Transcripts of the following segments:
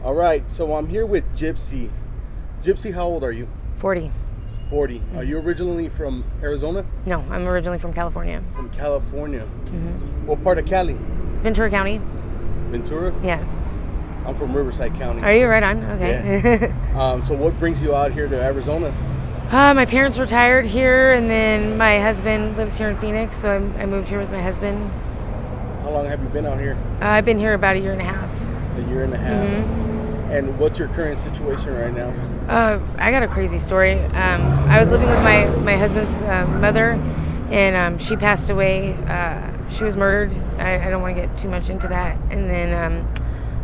All right, so I'm here with Gypsy. Gypsy, how old are you? 40. 40. Are you originally from Arizona? No, I'm originally from California. From California. What part of Cali? Ventura County. Ventura? Yeah. I'm from Riverside County. Are you right on? Okay. Yeah. So what brings you out here to Arizona? My parents retired here, and then my husband lives here in Phoenix, so I moved here with my husband. How long have you been out here? I've been here about a year and a half. A year and a half. And what's your current situation right now? I got a crazy story. I was living with my husband's mother, and she passed away. She was murdered. I don't want to get too much into that. And then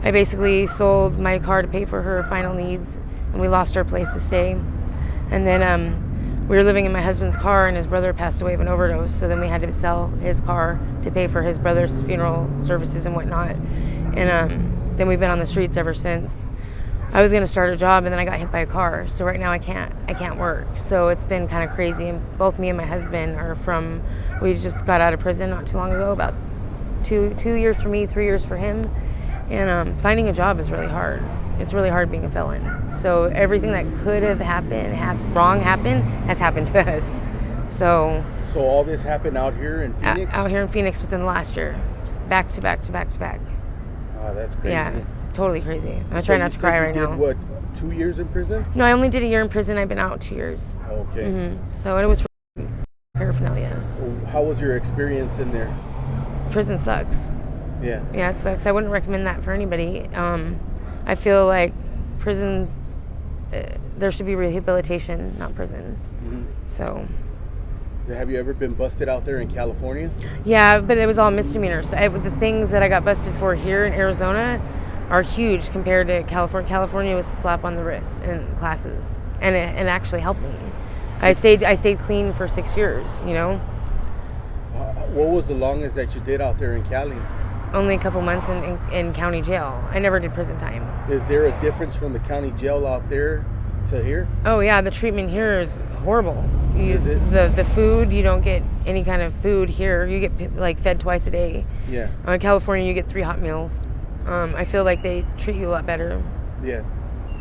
I basically sold my car to pay for her final needs, and we lost our place to stay. And then we were living in my husband's car, and his brother passed away of an overdose. So then we had to sell his car to pay for his brother's funeral services and whatnot. And then we've been on the streets ever since. I was going to start a job, and then I got hit by a car. So right now I can't work. So it's been kind of crazy. And both me and my husband we just got out of prison not too long ago, about two years for me, 3 years for him. And finding a job is really hard. It's really hard being a felon. So everything that could have happened, has happened to us. So all this happened out here in Phoenix? Out here in Phoenix within the last year. Back to back to back to back. Oh, that's crazy. Yeah, it's totally crazy. I'm trying not to cry right now. What, 2 years in prison? No, I only did a year in prison. I've been out 2 years. Okay. So it was for paraphernalia. How was your experience in there? Prison sucks. Yeah. Yeah, it sucks. I wouldn't recommend that for anybody. I feel like prisons, there should be rehabilitation, not prison. So. Have you ever been busted out there in California? Yeah, but it was all misdemeanors. The things that I got busted for here in Arizona are huge compared to California. California was a slap on the wrist in classes, and it actually helped me. I stayed clean for 6 years. What was the longest that you did out there in Cali? Only a couple months in county jail. I never did prison time. Is there a difference from the county jail out there to here? Oh yeah, the treatment here is horrible. Is it? The food, you don't get any kind of food here. You get fed twice a day. Yeah. In California, you get 3 hot meals. I feel like they treat you a lot better. Yeah.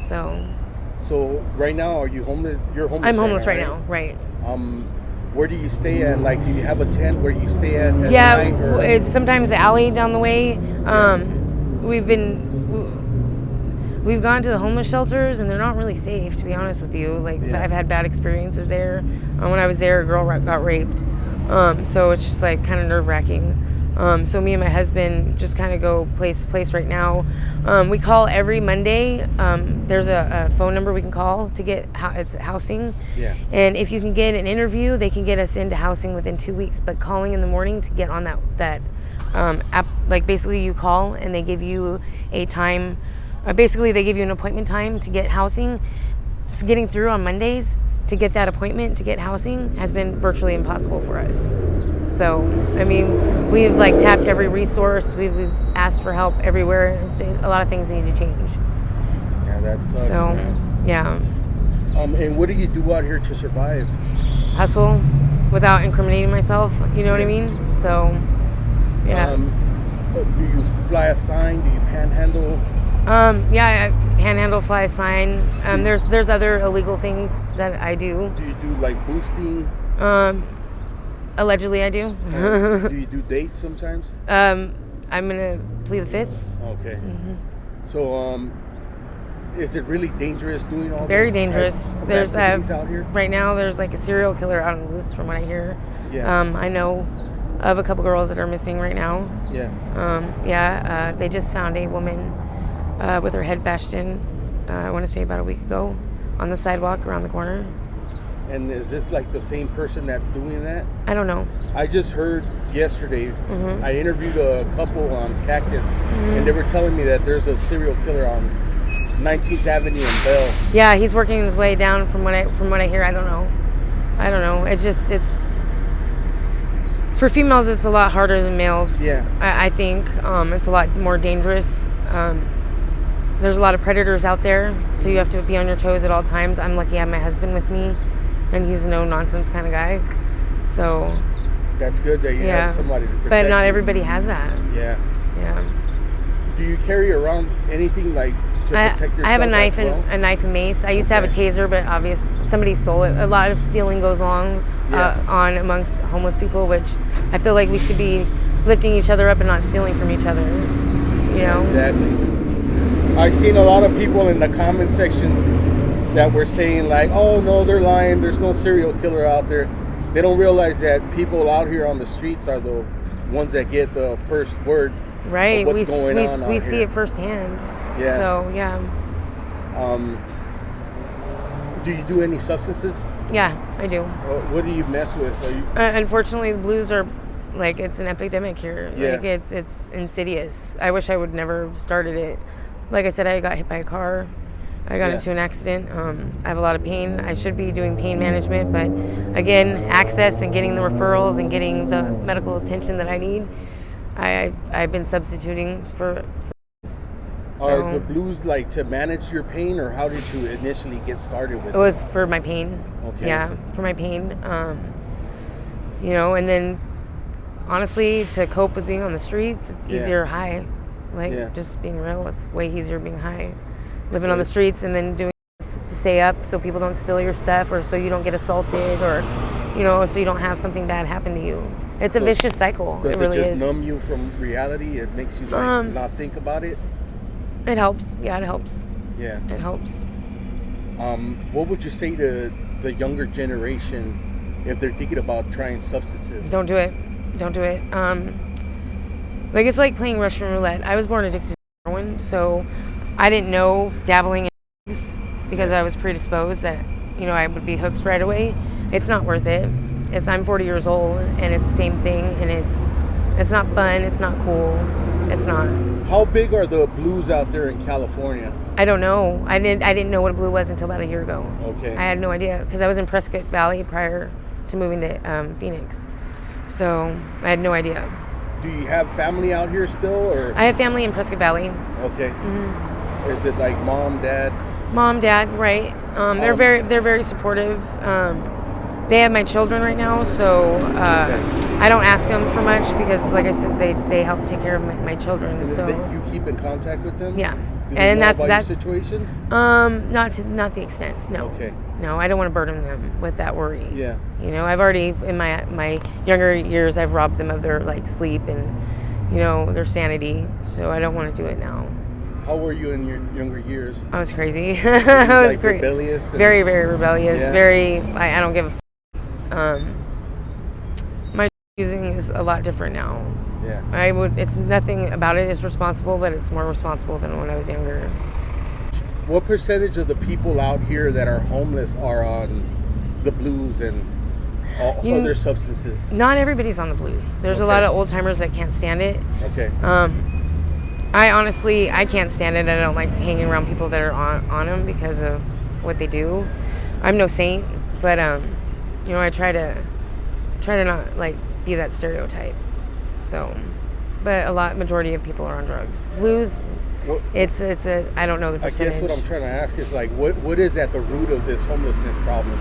So right now, are you homeless? You're homeless. I'm homeless right now, right? Where do you stay at? Like, do you have a tent where you stay at night? Yeah, it's sometimes the alley down the way. We've gone to the homeless shelters, and they're not really safe, to be honest with you. I've had bad experiences there. When I was there, a girl got raped. So it's just kind of nerve-wracking. So me and my husband just kind of go place right now. We call every Monday. There's a phone number we can call to get it's housing. Yeah. And if you can get an interview, they can get us into housing within 2 weeks. But calling in the morning to get on that app, basically you call and they give you a time. Basically, they give you an appointment time to get housing. So getting through on Mondays to get that appointment to get housing has been virtually impossible for us. So, I mean, we've tapped every resource. We've asked for help everywhere. A lot of things need to change. Yeah, that sucks. So, man. Yeah. And what do you do out here to survive? Hustle without incriminating myself. You know what I mean? So, yeah. Do you fly a sign? Do you panhandle? Yeah, I panhandle, fly a sign. There's other illegal things that I do. Do you do boosting? Allegedly I do. Do you do dates sometimes? I'm gonna plead the fifth. Okay. So, is it really dangerous doing all Very those dangerous. There's out here? Right now there's a serial killer out on the loose from what I hear. Yeah. I know of a couple girls that are missing right now. Yeah. They just found a woman with her head bashed in, I want to say about a week ago, on the sidewalk around the corner. And is this the same person that's doing that? I don't know. I just heard yesterday, I interviewed a couple on Cactus, and they were telling me that there's a serial killer on 19th Avenue in Bell. Yeah, he's working his way down from what I hear. I don't know. It's for females, it's a lot harder than males. Yeah. I think it's a lot more dangerous. There's a lot of predators out there, so you have to be on your toes at all times. I'm lucky I have my husband with me, and he's a no-nonsense kind of guy. So that's good that you have somebody to protect But not you. everybody has that. Yeah. Yeah. Do you carry around anything protect yourself? I have a knife as well? and a knife and mace. I used to have a taser, but somebody stole it. A lot of stealing goes on amongst homeless people, which I feel like we should be lifting each other up and not stealing from each other. You know? Exactly. I've seen a lot of people in the comment sections that were saying like, "Oh no, they're lying. There's no serial killer out there." They don't realize that people out here on the streets are the ones that get the first word. Right. Of what's going on we out see here. it firsthand. Yeah. So yeah. Do you do any substances? Yeah, I do. What do you mess with? Unfortunately, the blues are like, it's an epidemic here. Yeah. Like it's insidious. I wish I would never have started it. Like I said, I got hit by a car. I got into an accident. I have a lot of pain. I should be doing pain management, but again, access and getting the referrals and getting the medical attention that I need, I've been substituting for Are the blues like to manage your pain, or how did you initially get started with it? It was for my pain. Okay. Yeah, for my pain. You know, and then honestly, to cope with being on the streets, it's easier high. Like just being real, it's way easier being high. Living on the streets and then doing to stay up so people don't steal your stuff, or so you don't get assaulted, or so you don't have something bad happen to you. It's a vicious cycle. It really is. Does it just numb you from reality? It makes you like not think about it? It helps. Yeah, it helps. Yeah. It helps. What would you say to the younger generation if they're thinking about trying substances? Don't do it. Don't do it. Like, it's like playing Russian roulette. I was born addicted to heroin, so I didn't know dabbling in drugs because I was predisposed that, I would be hooked right away. It's not worth it. I'm 40 years old, and it's the same thing, and it's not fun. It's not cool. It's not. How big are the blues out there in California? I don't know. I didn't know what a blue was until about a year ago. Okay. I had no idea because I was in Prescott Valley prior to moving to Phoenix, so I had no idea. Do you have family out here still, or? I have family in Prescott Valley. Okay. Mm-hmm. Is it like mom, dad? Mom, dad, right? They're very supportive. They have my children right now, so I don't ask them for much because, like I said, they help take care of my children. And so you keep in contact with them? Yeah. Do they And know that's about your situation? not the extent. No. Okay. No, I don't want to burden them with that worry. Yeah. I've already in my younger years I've robbed them of their sleep and their sanity. So I don't want to do it now. How were you in your younger years? I was crazy. I was rebellious. Very, very rebellious. Yeah. Very. I don't give a. My using is a lot different now. Yeah. It's nothing about it is responsible, but it's more responsible than when I was younger. What percentage of the people out here that are homeless are on the blues and other substances? Not everybody's on the blues. There's a lot of old timers that can't stand it. Okay. I can't stand it. I don't like hanging around people that are on them because of what they do. I'm no saint, but I try to not be that stereotype. So, but majority of people are on drugs. Blues. I don't know the percentage. I guess what I'm trying to ask is what is at the root of this homelessness problem?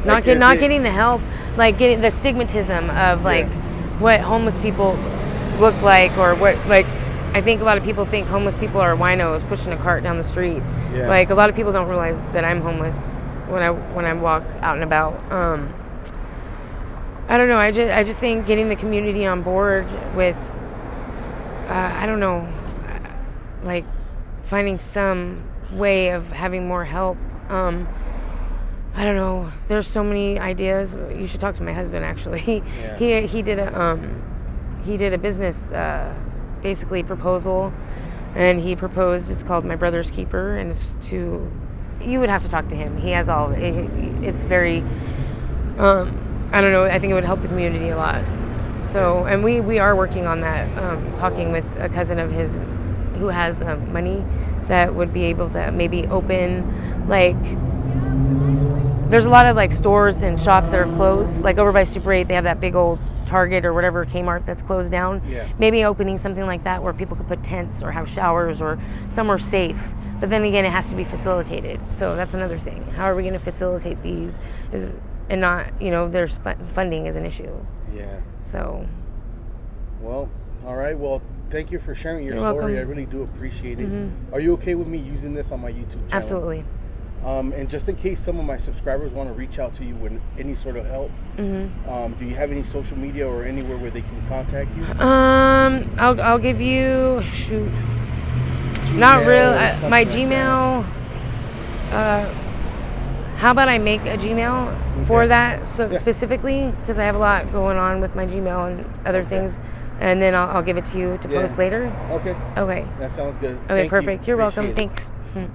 Not getting the help, getting the stigmatism of what homeless people look like, or what I think a lot of people think homeless people are winos pushing a cart down the street. Yeah. A lot of people don't realize that I'm homeless when I walk out and about. I don't know. I just think getting the community on board with I don't know, finding some way of having more help. I don't know. There's so many ideas. You should talk to my husband. Actually, Yeah. he did a business basically proposal, and he proposed. It's called My Brother's Keeper, and it's to. You would have to talk to him. He has all. It's very. I don't know. I think it would help the community a lot. So, and we are working on that. Talking with a cousin of his, who has money that would be able to maybe open there's a lot of stores and shops that are closed. Over by Super 8, they have that big old Target or whatever Kmart that's closed down. Yeah. Maybe opening something like that where people could put tents or have showers or somewhere safe. But then again, it has to be facilitated. So that's another thing. How are we going to facilitate these? And not, there's funding is an issue. Yeah. So. Well, all right. Well, thank you for sharing your You're story. welcome. I really do appreciate it. Are you okay with me using this on my YouTube channel? Absolutely. And just in case some of my subscribers want to reach out to you with any sort of help, do you have any social media or anywhere where they can contact you? I'll give you not real my Gmail. How about I make a Gmail for that specifically, because I have a lot going on with my Gmail and other things, and then I'll give it to you to post later. Okay. Okay. That sounds good. Okay, Thank perfect. you. You're welcome. Appreciate it. Thanks.